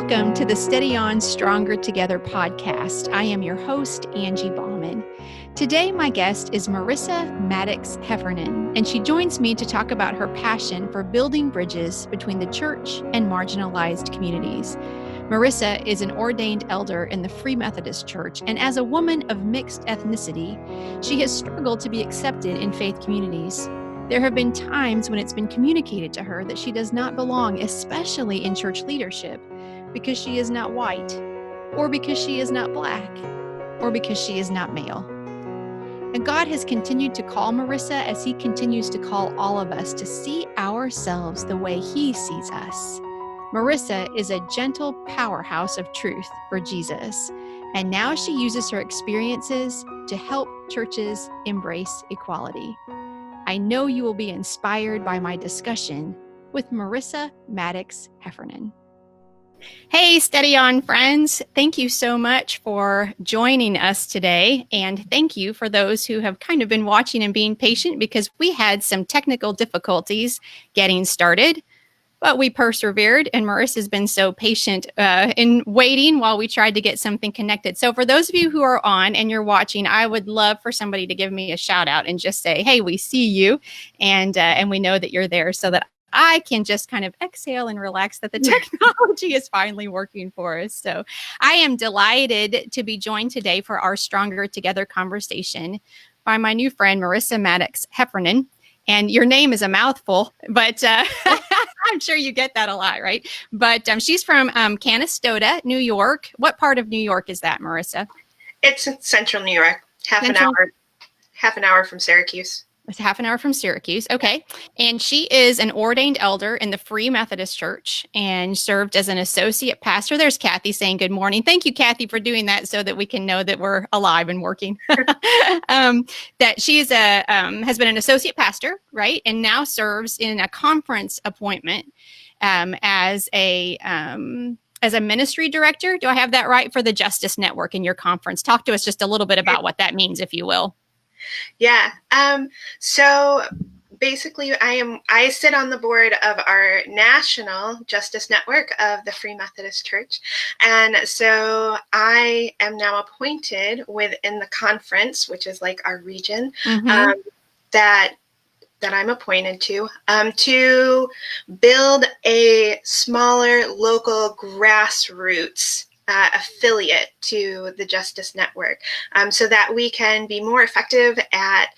Welcome to the Steady On Stronger Together podcast. I am your host, Angie Bauman. Today, my guest is Marissa Mattox Heffernan, and she joins me to talk about her passion for building bridges between the church and marginalized communities. Marissa is an ordained elder in the Free Methodist Church, and as a woman of mixed ethnicity, she has struggled to be accepted in faith communities. There have been times when it's been communicated to her that she does not belong, especially in church leadership, because she is not white, or because she is not Black, or because she is not male. And God has continued to call Marissa as He continues to call all of us to see ourselves the way He sees us. Marissa is a gentle powerhouse of truth for Jesus, and now she uses her experiences to help churches embrace equality. I know you will be inspired by my discussion with Marissa Mattox Heffernan. Hey, Steady On friends. Thank you so much for joining us today. And thank you for those who have kind of been watching and being patient because we had some technical difficulties getting started, but we persevered and Marissa's been so patient in waiting while we tried to get something connected. So for those of you who are on and you're watching, I would love for somebody to give me a shout out and just say, hey, we see you and we know that you're there so that I can just kind of exhale and relax that the technology is finally working for us. So I am delighted to be joined today for our Stronger Together conversation by my new friend, Marissa Mattox Heffernan. And your name is a mouthful, but I'm sure you get that a lot, right? But she's from Canastota, New York. What part of New York is that, Marissa? It's in central New York, half an hour from Syracuse. It's half an hour from Syracuse. Okay. And she is an ordained elder in the Free Methodist Church and served as an associate pastor. There's Kathy saying good morning. Thank you, Kathy, for doing that so that we can know that we're alive and working. That she is has been an associate pastor, right? And now serves in a conference appointment as a ministry director. Do I have that right? For the Justice Network in your conference. Talk to us just a little bit about what that means, if you will. Yeah. So basically I sit on the board of our national Justice Network of the Free Methodist Church. And so I am now appointed within the conference, which is like our region, that I'm appointed to build a smaller local grassroots affiliate to the Justice Network so that we can be more effective at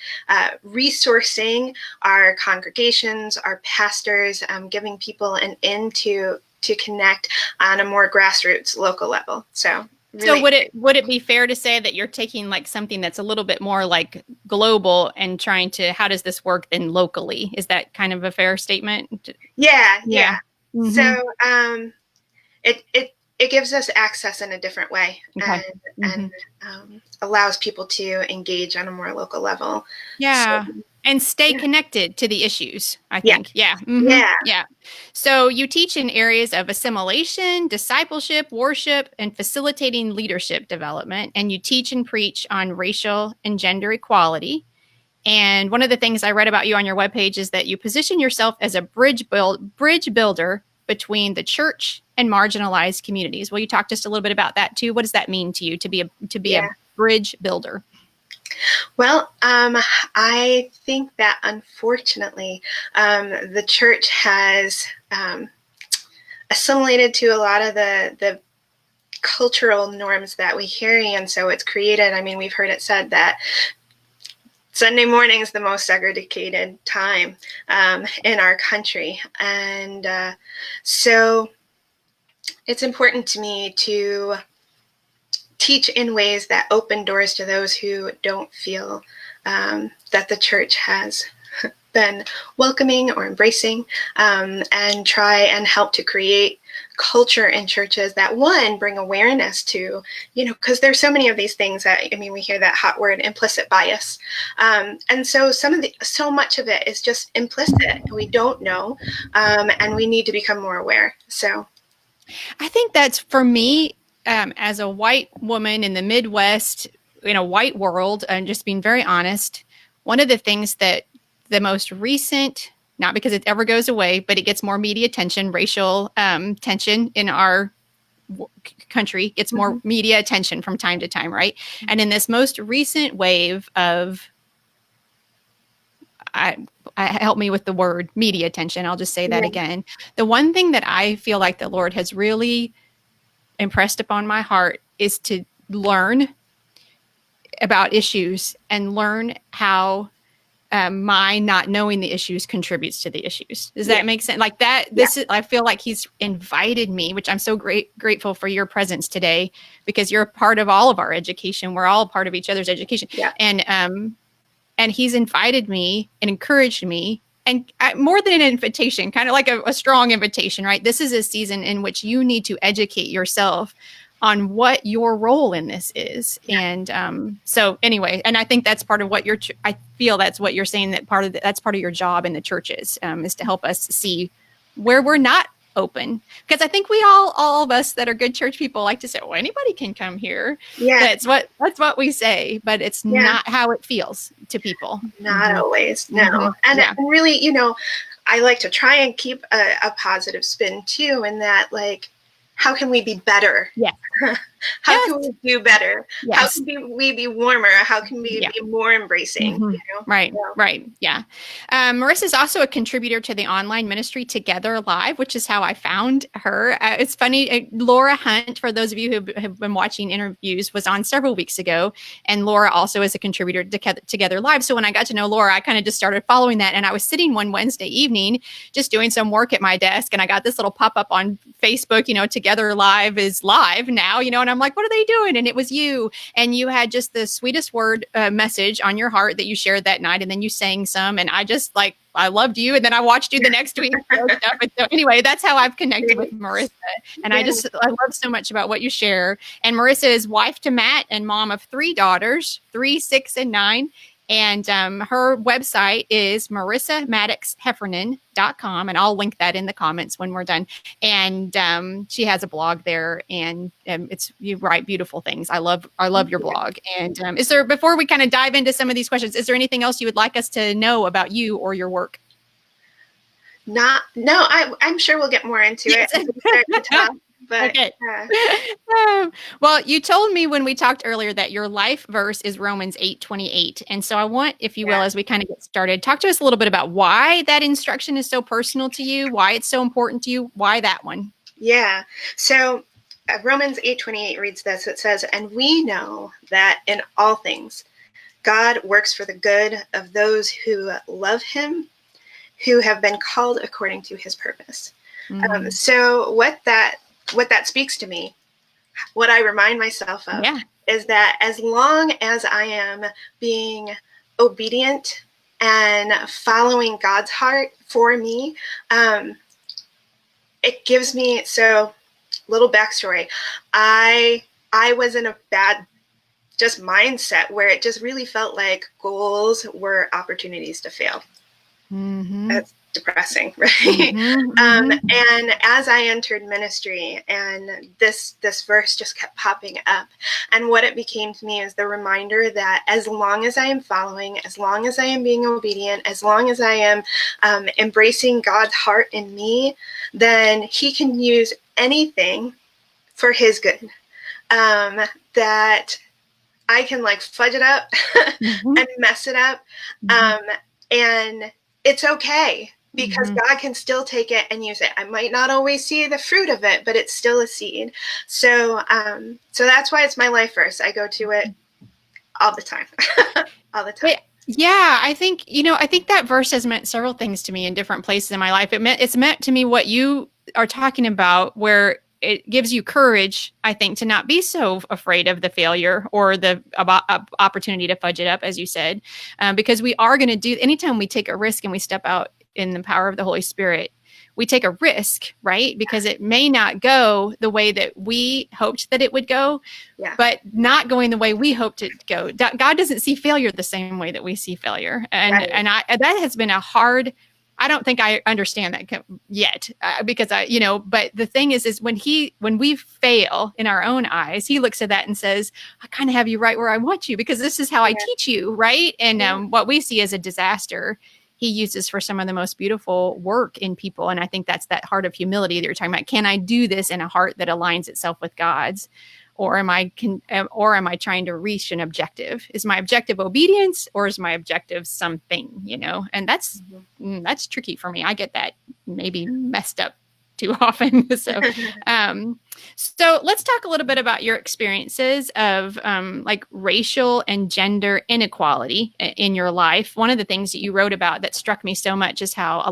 resourcing our congregations, our pastors, giving people an in to connect on a more grassroots local level. So really, so would it be fair to say that you're taking like something that's a little bit more like global and trying to, how does this work then locally? Is that kind of a fair statement? Yeah. Mm-hmm. So it gives us access in a different way, okay. and allows people to engage on a more local level. Yeah. So, and stay connected to the issues, I think. Yeah. Yeah. So you teach in areas of assimilation, discipleship, worship, and facilitating leadership development. And you teach and preach on racial and gender equality. And one of the things I read about you on your webpage is that you position yourself as a bridge builder between the church and marginalized communities. Will you talk just a little bit about that too? What does that mean to you to be a bridge builder? Well, I think that unfortunately, the church has assimilated to a lot of the cultural norms that we carry, and so it's created. I mean, we've heard it said that Sunday morning is the most segregated time in our country. And so it's important to me to teach in ways that open doors to those who don't feel that the church has been welcoming or embracing, and try and help to create culture in churches that, one, bring awareness to, because there's so many of these things that, we hear that hot word, implicit bias. And so so much of it is just implicit. We don't know, and we need to become more aware. So I think that's, for me, as a white woman in the Midwest, in a white world, and just being very honest, one of the things that the most recent, not because it ever goes away, but it gets more media attention, racial tension in our country gets more media attention from time to time, right? And in this most recent wave of, help me with the word media attention, I'll just say that again. The one thing that I feel like the Lord has really impressed upon my heart is to learn about issues and learn how my not knowing the issues contributes to the issues. Does that make sense? Like that, this is, I feel like he's invited me, which I'm so grateful for your presence today, because you're a part of all of our education. We're all a part of each other's education. And he's invited me and encouraged me, and more than an invitation, kind of like a strong invitation, right? This is a season in which you need to educate yourself on what your role in this is. And so anyway, and I think that's part of what I feel that's what you're saying, that that's part of your job in the churches, is to help us see where we're not open. Because I think we all of us that are good church people like to say, well, anybody can come here. That's what we say, but it's not how it feels to people. Not always. No. And really, I like to try and keep a positive spin too, in that, like, how can we be better? How can we do better? How can we be warmer? How can we be more embracing? Right. Yeah. Marissa is also a contributor to the online ministry Together Live, which is how I found her. It's funny. Laura Hunt, for those of you who have been watching interviews, was on several weeks ago. And Laura also is a contributor to Together Live. So when I got to know Laura, I kind of just started following that. And I was sitting one Wednesday evening, just doing some work at my desk. And I got this little pop-up on Facebook, Together Live is live now, and I'm like, what are they doing? And it was you. And you had just the sweetest word message on your heart that you shared that night. And then you sang some. And I just I loved you. And then I watched you the next week. And so anyway, that's how I've connected with Marissa. And I love so much about what you share. And Marissa is wife to Matt and mom of 3 daughters, 3, 6, and 9. And her website is marissamattoxheffernan.com. And I'll link that in the comments when we're done. And she has a blog there, and you write beautiful things. I love your blog. And is there, before we kind of dive into some of these questions, is there anything else you would like us to know about you or your work? I'm sure we'll get more into it as we start to talk. But, okay. Well, you told me when we talked earlier that your life verse is Romans 8:28. And so I want, if you will, as we kind of get started, talk to us a little bit about why that instruction is so personal to you, why it's so important to you, why that one? Yeah. So Romans 8:28 reads this. It says, "And we know that in all things, God works for the good of those who love him, who have been called according to his purpose." So what that speaks to me, what I remind myself of, is that as long as I am being obedient and following God's heart for me, it gives me, so little backstory. I was in a bad just mindset where it just really felt like goals were opportunities to fail. That's depressing, right? And as I entered ministry, and this verse just kept popping up, and what it became to me is the reminder that as long as I am following, as long as I am being obedient, as long as I am embracing God's heart in me, then he can use anything for his good. That I can fudge it up and mess it up, and it's okay. Because God can still take it and use it. I might not always see the fruit of it, but it's still a seed. So that's why it's my life verse. I go to it all the time. All the time. Yeah, I think that verse has meant several things to me in different places in my life. It's meant to me what you are talking about, where it gives you courage, I think, to not be so afraid of the failure or the opportunity to fudge it up, as you said, because we are going to do, anytime we take a risk and we step out in the power of the Holy Spirit, we take a risk, right? Because it may not go the way that we hoped that it would go, but not going the way we hoped it to go. God doesn't see failure the same way that we see failure. And that has been a hard, I don't think I understand that yet, because but the thing is when we fail in our own eyes, he looks at that and says, I kind of have you right where I want you, because this is how I teach you, right? And what we see as a disaster, he uses for some of the most beautiful work in people. And I think that's that heart of humility that you're talking about. Can I do this in a heart that aligns itself with God's? Or am I trying to reach an objective? Is my objective obedience, or is my objective something, And that's tricky for me. I get that maybe messed up too often. So let's talk a little bit about your experiences of like racial and gender inequality in your life. One of the things that you wrote about that struck me so much is how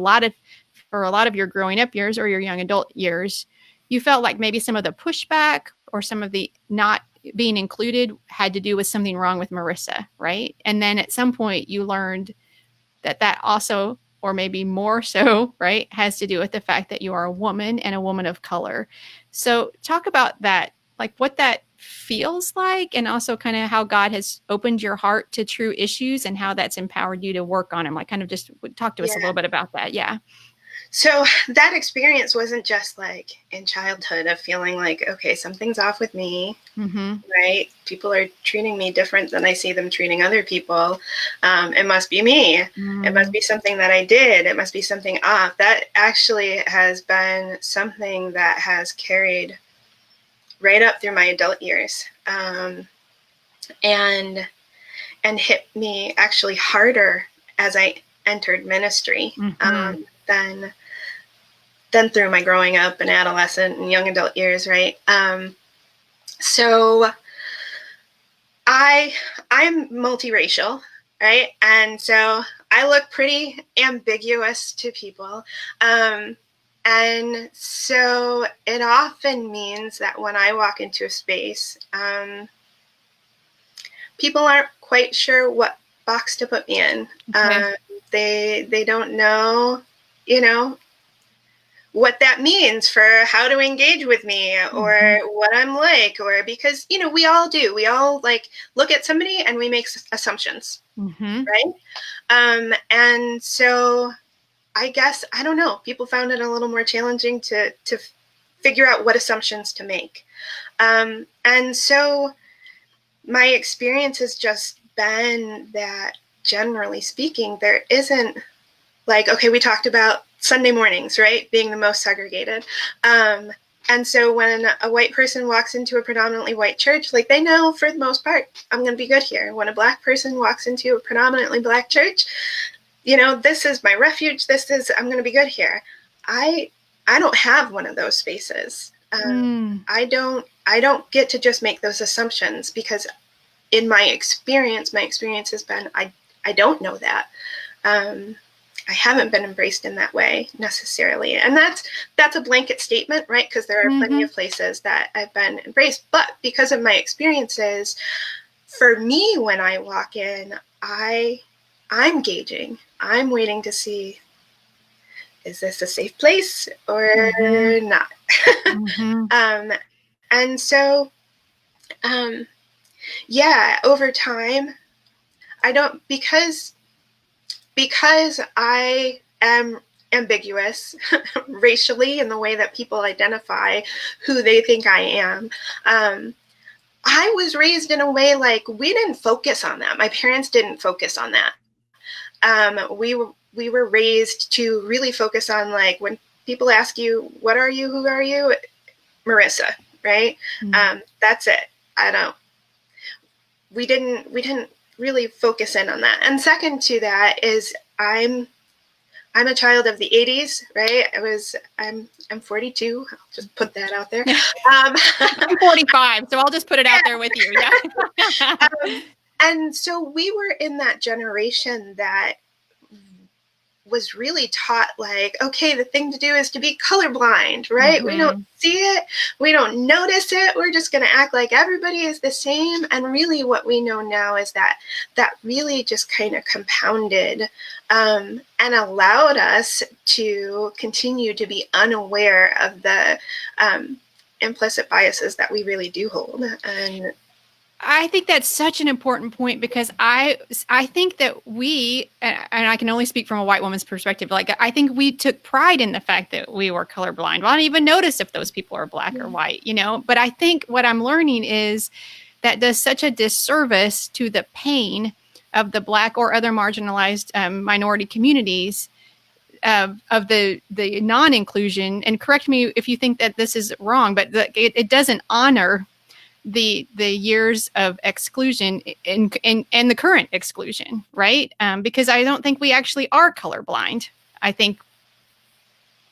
for a lot of your growing up years or your young adult years, you felt like maybe some of the pushback or some of the not being included had to do with something wrong with Marissa, right? And then at some point you learned that also, or maybe more so, right, has to do with the fact that you are a woman and a woman of color. So talk about that, like what that feels like, and also kind of how God has opened your heart to true issues and how that's empowered you to work on them. Like kind of just talk to us a little bit about that. Yeah. So that experience wasn't just like in childhood of feeling like, okay, something's off with me, right? People are treating me different than I see them treating other people. It must be me. It must be something that I did. It must be something off. That actually has been something that has carried right up through my adult years, and hit me actually harder as I entered ministry than through my growing up and adolescent and young adult years, right? So I'm multiracial, right? And so I look pretty ambiguous to people. And so it often means that when I walk into a space, people aren't quite sure what box to put me in. They don't know, what that means for how to engage with me or what I'm like, or because, we all do. We all like look at somebody and we make assumptions, right? And so I guess, I don't know, people found it a little more challenging to figure out what assumptions to make. And so my experience has just been that, generally speaking, there isn't like, okay, we talked about Sunday mornings, right, being the most segregated. And so when a white person walks into a predominantly white church, like they know for the most part, I'm going to be good here. When a Black person walks into a predominantly Black church, this is my refuge. I'm going to be good here. I don't have one of those spaces. I don't get to just make those assumptions because in my experience has been, I don't know that. I haven't been embraced in that way necessarily. And that's a blanket statement, right? Because there are plenty of places that I've been embraced. But because of my experiences, for me, when I walk in, I'm gauging. I'm waiting to see, is this a safe place or not? And so, over time, because I am ambiguous racially in the way that people identify who they think I am, I was raised in a way like we didn't focus on that. My parents didn't focus on that. We were raised to really focus on like when people ask you, what are you, who are you? Marissa, right? That's it. We didn't really focus in on that. And second to that is I'm a child of the 80s, right? I'm 42. I'll just put that out there. I'm 45, so I'll just put it out there with you. Yeah. And so we were in that generation that was really taught like, okay, the thing to do is to be colorblind, right? We don't see it. We don't notice it. We're just going to act like everybody is the same. And really what we know now is that really just kind of compounded and allowed us to continue to be unaware of the implicit biases that we really do hold. And I think that's such an important point because I think that we, and I can only speak from a white woman's perspective, like I think we took pride in the fact that we were colorblind. Well, I don't even notice if those people are Black or white, but I think what I'm learning is that does such a disservice to the pain of the Black or other marginalized minority communities of the non-inclusion, and correct me if you think that this is wrong, but it doesn't honor the years of exclusion and the current exclusion, right? Because I don't think we actually are colorblind. I think,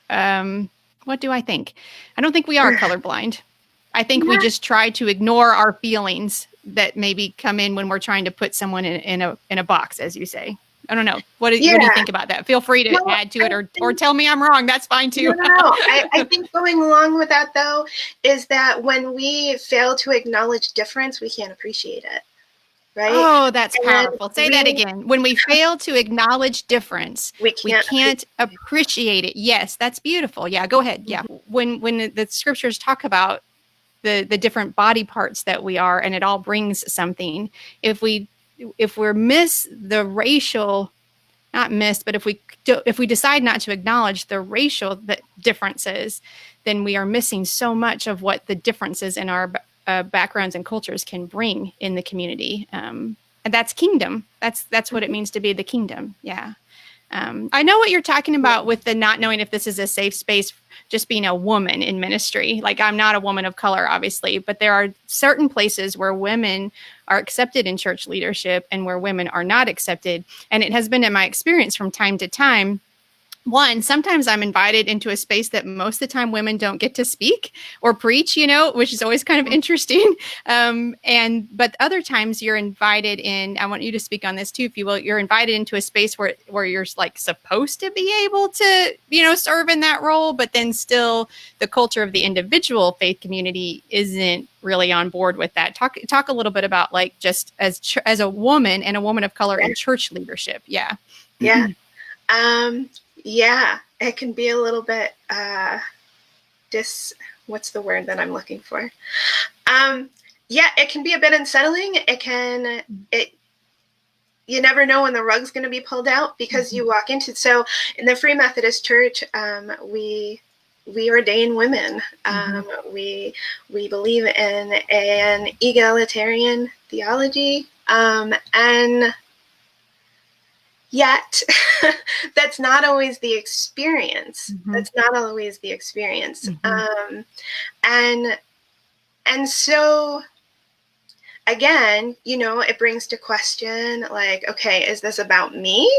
what do I think? I don't think we are colorblind. I think we just try to ignore our feelings that maybe come in when we're trying to put someone in a box, as you say. I don't know. What do you think about that? Feel free to add to it or tell me I'm wrong. That's fine too. No. I think going along with that, though, is that when we fail to acknowledge difference, we can't appreciate it. Right? Oh, that's powerful. Say that again. When we fail to acknowledge difference, we can't appreciate it. Yes, that's beautiful. Yeah, go ahead. Yeah. When the scriptures talk about the different body parts that we are, and it all brings something, if we miss the racial, not miss, but if we decide not to acknowledge the racial differences, then we are missing so much of what the differences in our backgrounds and cultures can bring in the community. And that's kingdom. That's what it means to be the kingdom. Yeah. I know what you're talking about with the not knowing if this is a safe space, just being a woman in ministry. Like, I'm not a woman of color, obviously, but there are certain places where women are accepted in church leadership and where women are not accepted. And it has been in my experience from time to time. One, sometimes I'm invited into a space that most of the time women don't get to speak or preach, which is always kind of interesting. But other times you're invited in, I want you to speak on this too, if you will, you're invited into a space where you're like supposed to be able to, serve in that role, but then still the culture of the individual faith community isn't really on board with that. Talk a little bit about, like, just as a woman and a woman of color in church leadership. Yeah. Yeah. Yeah, it can be a little bit what's the word that I'm looking for? It can be a bit unsettling. You never know when the rug's going to be pulled out, because you walk into, so in the Free Methodist Church, we ordain women. We believe in an egalitarian theology, and yet, that's not always the experience. That's not always the experience. And so, again, it brings to question, like, okay, is this about me?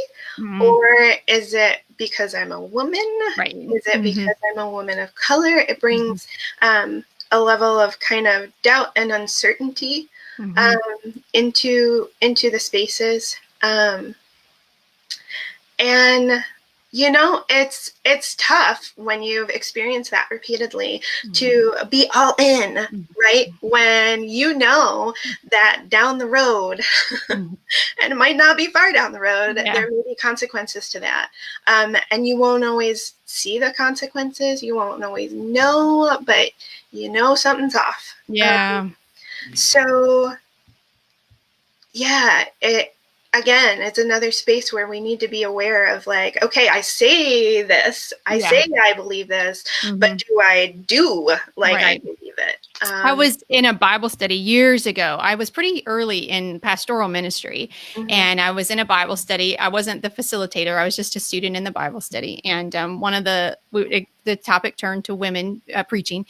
Or is it because I'm a woman? Right. Is it because I'm a woman of color? It brings a level of kind of doubt and uncertainty into the spaces. And, it's tough when you've experienced that repeatedly to be all in, right? When that down the road, and it might not be far down the road, there may be consequences to that. And you won't always see the consequences. You won't always know, but something's off. Yeah. Again, it's another space where we need to be aware of, like, okay, I say this, say I believe this, but do I do like I believe it? I was in a Bible study years ago. I was pretty early in pastoral ministry, and I was in a Bible study. I wasn't the facilitator. I was just a student in the Bible study. And one of the topic turned to women preaching,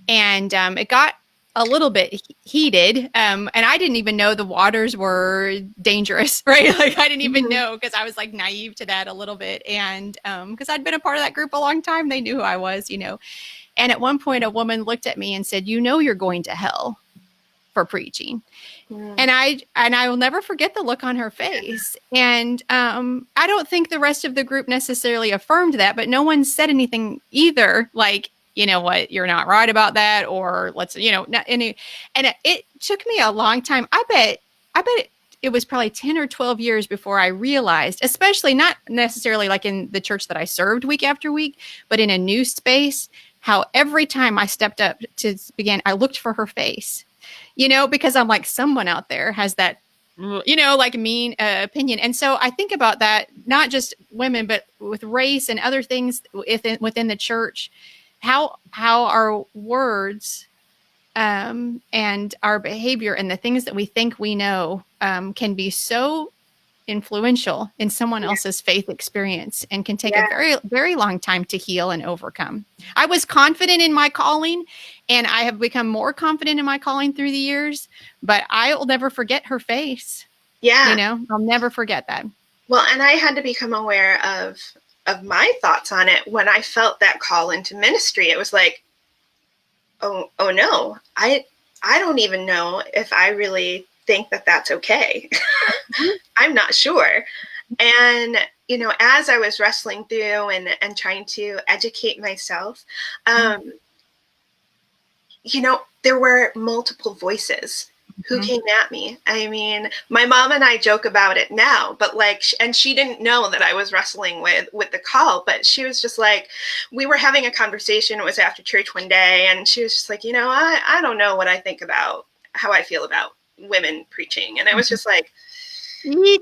and it got a little bit heated. And I didn't even know the waters were dangerous, right? Like, I didn't even know, because I was like naive to that a little bit. And because I'd been a part of that group a long time, they knew who I was, And at one point, a woman looked at me and said, you're going to hell for preaching. And I will never forget the look on her face. And I don't think the rest of the group necessarily affirmed that, but no one said anything either, like, what, you're not right about that, or let's, not any. And it took me a long time. I bet it was probably 10 or 12 years before I realized, especially not necessarily like in the church that I served week after week, but in a new space, how every time I stepped up to begin, I looked for her face, because I'm like, someone out there has that, like mean opinion. And so I think about that, not just women, but with race and other things within the church. How our words and our behavior and the things that we think we know can be so influential in someone else's faith experience and can take a Yeah. very, very long time to heal and overcome. I was confident in my calling, and I have become more confident in my calling through the years, but I'll never forget her face. Yeah. You know, I'll never forget that. Well, and I had to become aware of my thoughts on it when I felt that call into ministry. It was like, oh no, I don't even know if I really think that that's okay. I'm not sure. And, you know, as I was wrestling through and trying to educate myself, you know, there were multiple voices who came at me. I mean, my mom and I joke about it now, but like, and she didn't know that I was wrestling with the call, but she was just like, we were having a conversation. It was after church one day, and she was just like, you know, I don't know what I think about how I feel about women preaching. And I was just like, you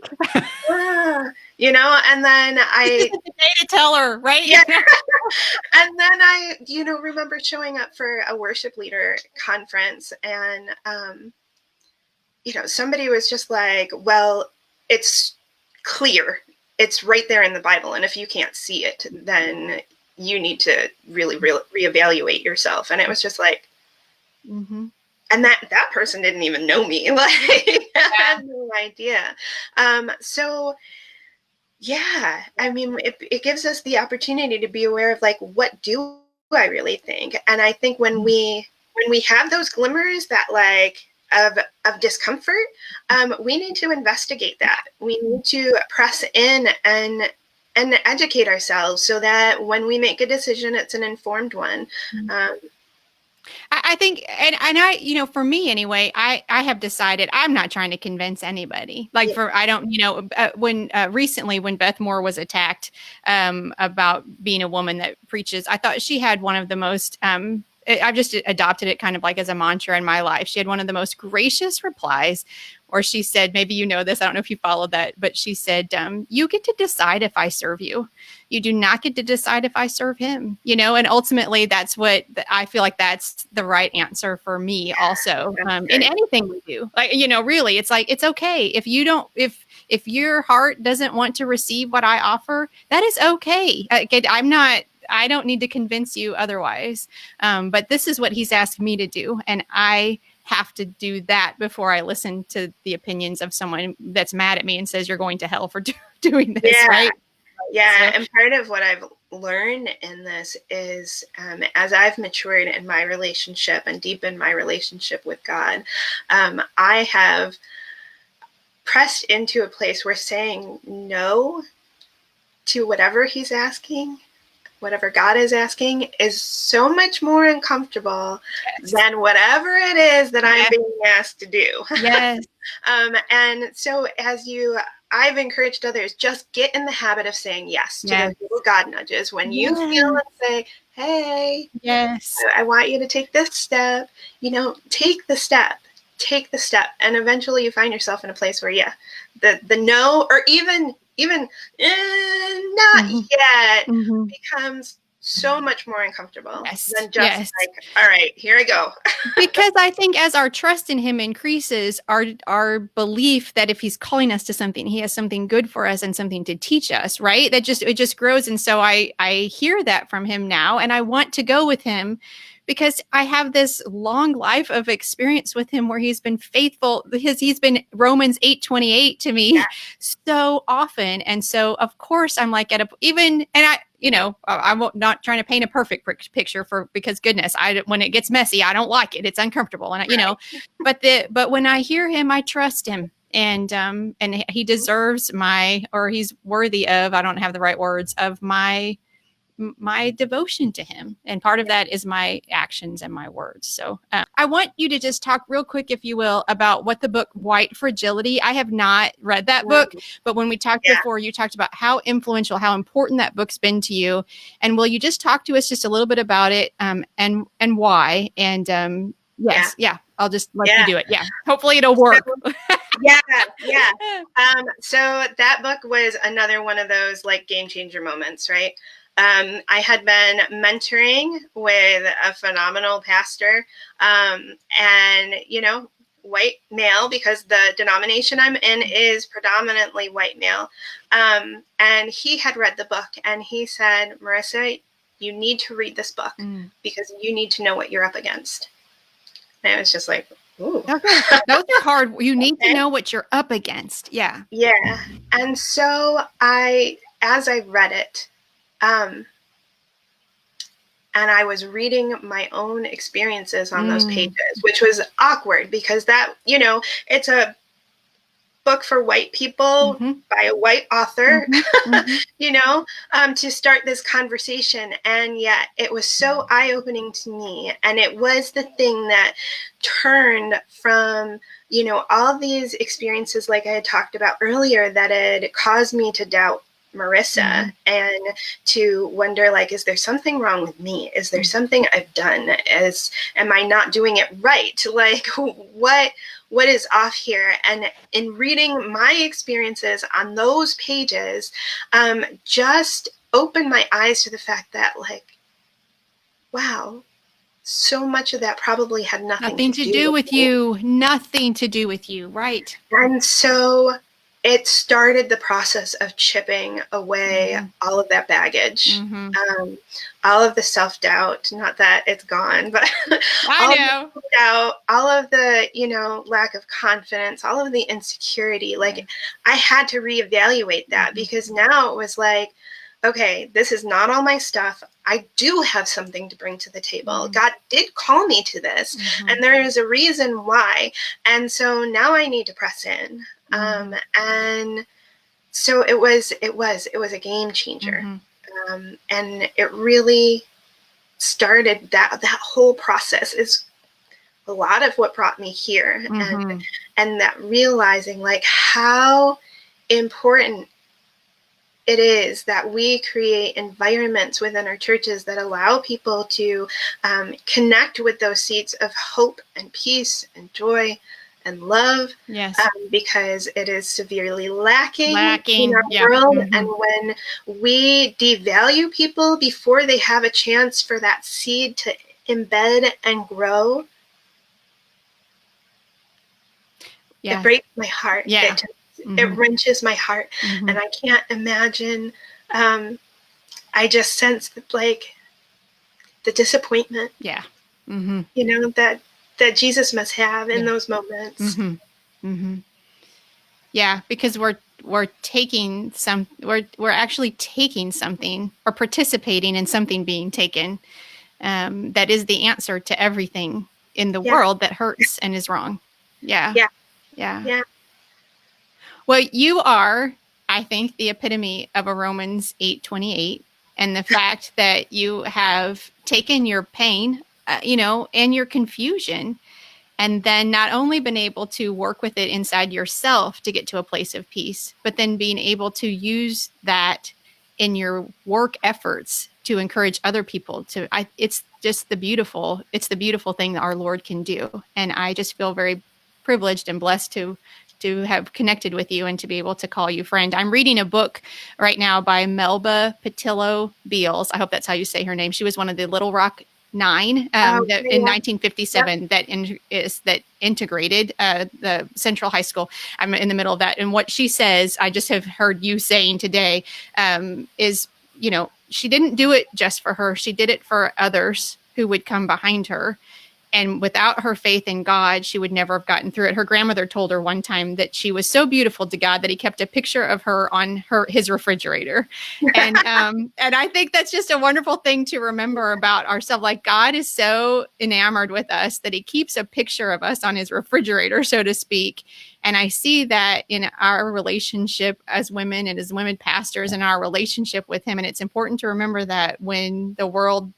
know, and then I the day to tell her, right? Yeah. And then I, you know, remember showing up for a worship leader conference, and you know, somebody was just like, well, it's clear, it's right there in the Bible, and if you can't see it, then you need to really reevaluate yourself. And it was just like, and that person didn't even know me. Like, I had no idea. So yeah, I mean, it gives us the opportunity to be aware of like, what do I really think? And I think when we have those glimmers that like of discomfort, we need to investigate that. We need to press in and educate ourselves so that when we make a decision, it's an informed one. I think, and I, you know, for me anyway, I have decided I'm not trying to convince anybody. Like I don't, you know, when recently when Beth Moore was attacked about being a woman that preaches, I thought she had one of the most, I've just adopted it kind of like as a mantra in my life. She had one of the most gracious replies, or she said, maybe you know this, I don't know if you followed that, but she said, you get to decide if I serve you. You do not get to decide if I serve him, you know, and ultimately that's what I feel like that's the right answer for me also, in anything we do. Like, you know, really, it's like, it's okay. If you don't, if your heart doesn't want to receive what I offer, that is okay. I don't need to convince you otherwise. But this is what he's asked me to do. And I have to do that before I listen to the opinions of someone that's mad at me and says, you're going to hell for doing this, right? Yeah. So, and part of what I've learned in this is as I've matured in my relationship and deepened my relationship with God, I have pressed into a place where saying no to whatever he's asking, whatever God is asking, is so much more uncomfortable than whatever it is that I'm being asked to do. Yes. And so I've encouraged others, just get in the habit of saying yes to those little God nudges. When you feel and say, hey, I want you to take this step, you know, take the step. And eventually you find yourself in a place where, the no, or even not yet, becomes so much more uncomfortable than just like, all right, here I go. Because I think as our trust in him increases, our belief that if he's calling us to something, he has something good for us and something to teach us, right? It just grows. And so I hear that from him now, and I want to go with him because I have this long life of experience with him where he's been faithful, because he's been Romans 8:28 to me so often. And so of course I'm like I'm not trying to paint a perfect picture because goodness, when it gets messy, I don't like it. It's uncomfortable. And but when I hear him, I trust him. And he deserves he's worthy of, I don't have the right words, of my devotion to him. And part of that is my actions and my words. So I want you to just talk real quick, if you will, about what the book White Fragility. I have not read that book, but when we talked before, you talked about how influential, how important that book's been to you. And will you just talk to us just a little bit about it, and why? And I'll just let you do it. Yeah. Hopefully it'll work. So that book was another one of those like game changer moments, right? I had been mentoring with a phenomenal pastor, and white male, because the denomination I'm in is predominantly white male. And he had read the book, and he said, Marissa, you need to read this book because you need to know what you're up against. And I was just like, ooh. Okay. Those are hard. You need to know what you're up against. Yeah. Yeah. And so as I read it, and I was reading my own experiences on those pages, which was awkward because that, it's a book for white people by a white author, to start this conversation. And yet it was so eye-opening to me. And it was the thing that turned from, all these experiences, like I had talked about earlier, that had caused me to doubt Marissa and to wonder, like, is there something wrong with me? Is there something I've done? Am I not doing it right? Like, what is off here? And in reading my experiences on those pages, just opened my eyes to the fact that, like, wow, so much of that probably had nothing to do with you. Nothing to do with you, right? And so it started the process of chipping away all of that baggage, all of the self-doubt, not that it's gone, but all of the lack of confidence, all of the insecurity. Like, I had to reevaluate that because now it was like, okay, this is not all my stuff. I do have something to bring to the table. God did call me to this, and there is a reason why. And so now I need to press in. And so it was a game changer. And it really started that whole process is a lot of what brought me here. And that realizing, like, how important it is that we create environments within our churches that allow people to connect with those seeds of hope and peace and joy and love, because it is severely lacking in our world. And when we devalue people before they have a chance for that seed to embed and grow, it breaks my heart. It wrenches my heart. And I can't imagine, I just sense like the disappointment, that Jesus must have in those moments. Yeah, because we're taking we're actually taking something or participating in something being taken that is the answer to everything in the world that hurts and is wrong. Yeah. Well, you are, I think, the epitome of a Romans 8:28, and the fact that you have taken your pain, and your confusion, and then not only been able to work with it inside yourself to get to a place of peace, but then being able to use that in your work efforts to encourage other people to. It's the beautiful thing that our Lord can do, and I just feel very privileged and blessed to have connected with you and to be able to call you friend. I'm reading a book right now by Melba Patillo Beals. I hope that's how you say her name. She was one of the Little Rock Nine in 1957 that integrated the Central High School. I'm in the middle of that. And what she says, I just have heard you saying today, is, she didn't do it just for her. She did it for others who would come behind her. And without her faith in God, she would never have gotten through it. Her grandmother told her one time that she was so beautiful to God that he kept a picture of her on his refrigerator. And I think that's just a wonderful thing to remember about ourselves. Like, God is so enamored with us that he keeps a picture of us on his refrigerator, so to speak. And I see that in our relationship as women and as women pastors and our relationship with him. And it's important to remember that when the world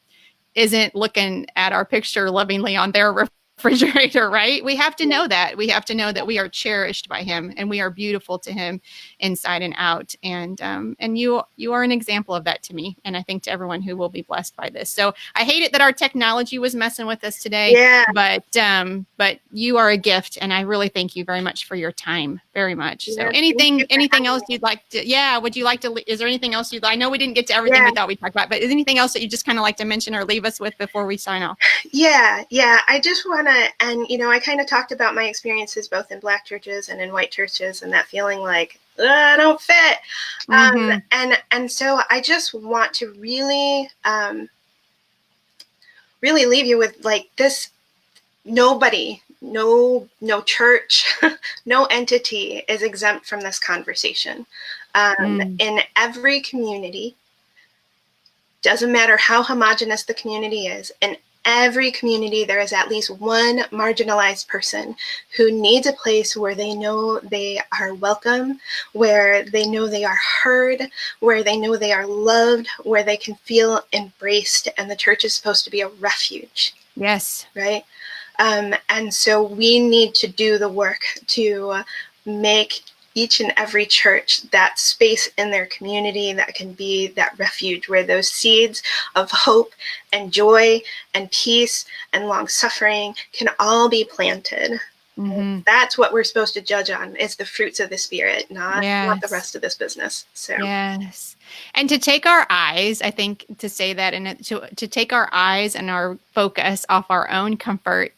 isn't looking at our picture lovingly on their refrigerator, right? We have to know that. We have to know that we are cherished by him and we are beautiful to him inside and out. And you are an example of that to me. And I think to everyone who will be blessed by this. So I hate it that our technology was messing with us today, but you are a gift. And I really thank you very much for your time. Very much. So anything else you'd like to, would you like to, is there anything else I know we didn't get to everything we thought we talked about, but is anything else that you just kind of like to mention or leave us with before we sign off? Yeah. I just want I kind of talked about my experiences both in Black churches and in white churches, and that feeling like, I don't fit. And so I just want to really, really leave you with like this: nobody, no church, no entity is exempt from this conversation. In every community, doesn't matter how homogenous the community is, in every community there is at least one marginalized person who needs a place where they know they are welcome, where they know they are heard, where they know they are loved, where they can feel embraced. And the church is supposed to be a refuge. Yes. Right? And so we need to do the work to make each and every church that space in their community that can be that refuge, where those seeds of hope and joy and peace and long suffering can all be planted. That's what we're supposed to judge on, is the fruits of the Spirit, not the rest of this business. So yes. And to take our eyes, I think, to say that, and to take our eyes and our focus off our own comfort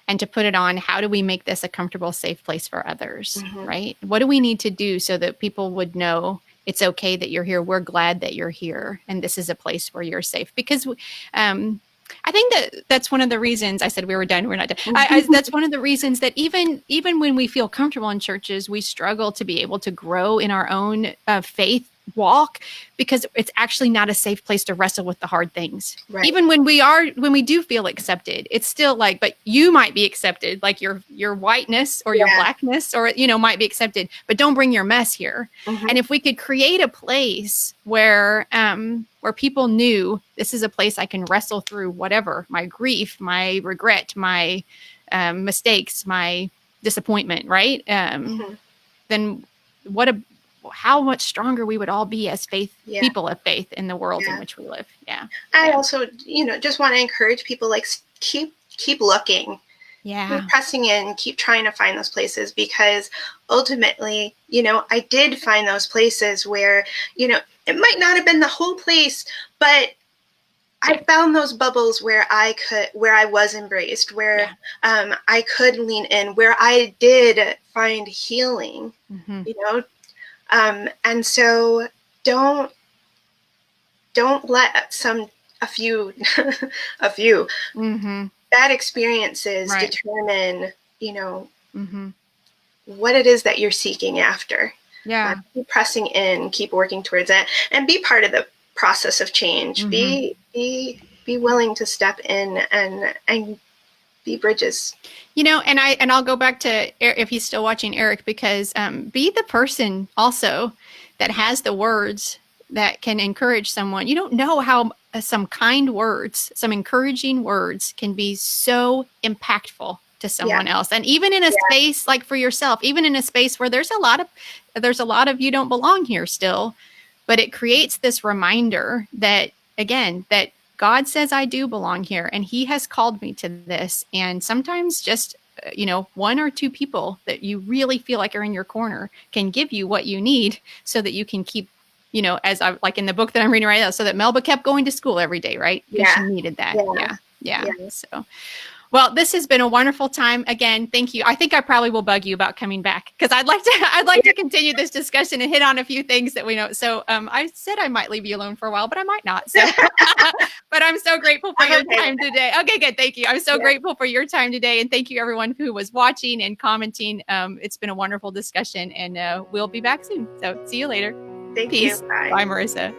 and to put it on, how do we make this a comfortable, safe place for others, right? What do we need to do so that people would know it's okay that you're here? We're glad that you're here, and this is a place where you're safe. Because I think that's one of the reasons I said we were done. We're not done. That's one of the reasons that even when we feel comfortable in churches, we struggle to be able to grow in our own faith walk, because it's actually not a safe place to wrestle with the hard things. Right. Even when we do feel accepted, it's still like, but you might be accepted, like your whiteness or your blackness, or, might be accepted, but don't bring your mess here. And if we could create a place where people knew this is a place I can wrestle through whatever, my grief, my regret, my mistakes, my disappointment, right? Then how much stronger we would all be as people of faith in the world in which we live. I also, just want to encourage people, like, keep looking. Keep pressing in, keep trying to find those places, because ultimately, I did find those places where, it might not have been the whole place, but I found those bubbles where I was embraced, where I could lean in, where I did find healing, and so don't let a few bad experiences determine, what it is that you're seeking after. Keep pressing in, keep working towards it, and be part of the process of change. Be willing to step in and be bridges. And I'll go back to, if he's still watching, Eric, because be the person also that has the words that can encourage someone. You don't know how some kind words, some encouraging words can be so impactful to someone else. And even in a space like for yourself, even in a space where there's a lot of you don't belong here still, but it creates this reminder that, again, that God says I do belong here, and he has called me to this. And sometimes just, one or two people that you really feel like are in your corner can give you what you need so that you can keep, as I like in the book that I'm reading right now, so that Melba kept going to school every day, right? Because she needed that. Yeah. So, well, this has been a wonderful time. Again, thank you. I think I probably will bug you about coming back, because I'd like to continue this discussion and hit on a few things that we know. So I said I might leave you alone for a while, but I might not. So, but I'm so grateful for your time today. Okay, good. Thank you. I'm so grateful for your time today. And thank you everyone who was watching and commenting. It's been a wonderful discussion, and we'll be back soon. So see you later. Peace. You. Bye, Marissa.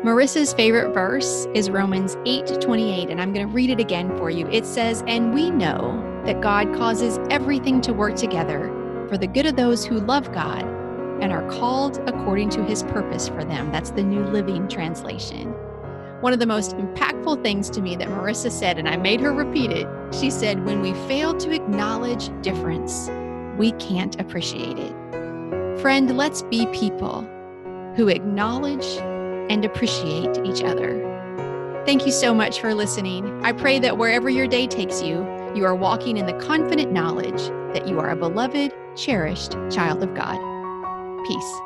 Marissa's favorite verse is Romans 8:28, and I'm going to read it again for you. It says, "And we know that God causes everything to work together for the good of those who love God and are called according to his purpose for them." That's the New Living Translation. One of the most impactful things to me that Marissa said, and I made her repeat it, she said, when we fail to acknowledge difference, we can't appreciate it. Friend, let's be people who acknowledge and appreciate each other. Thank you so much for listening. I pray that wherever your day takes you, you are walking in the confident knowledge that you are a beloved, cherished child of God. Peace.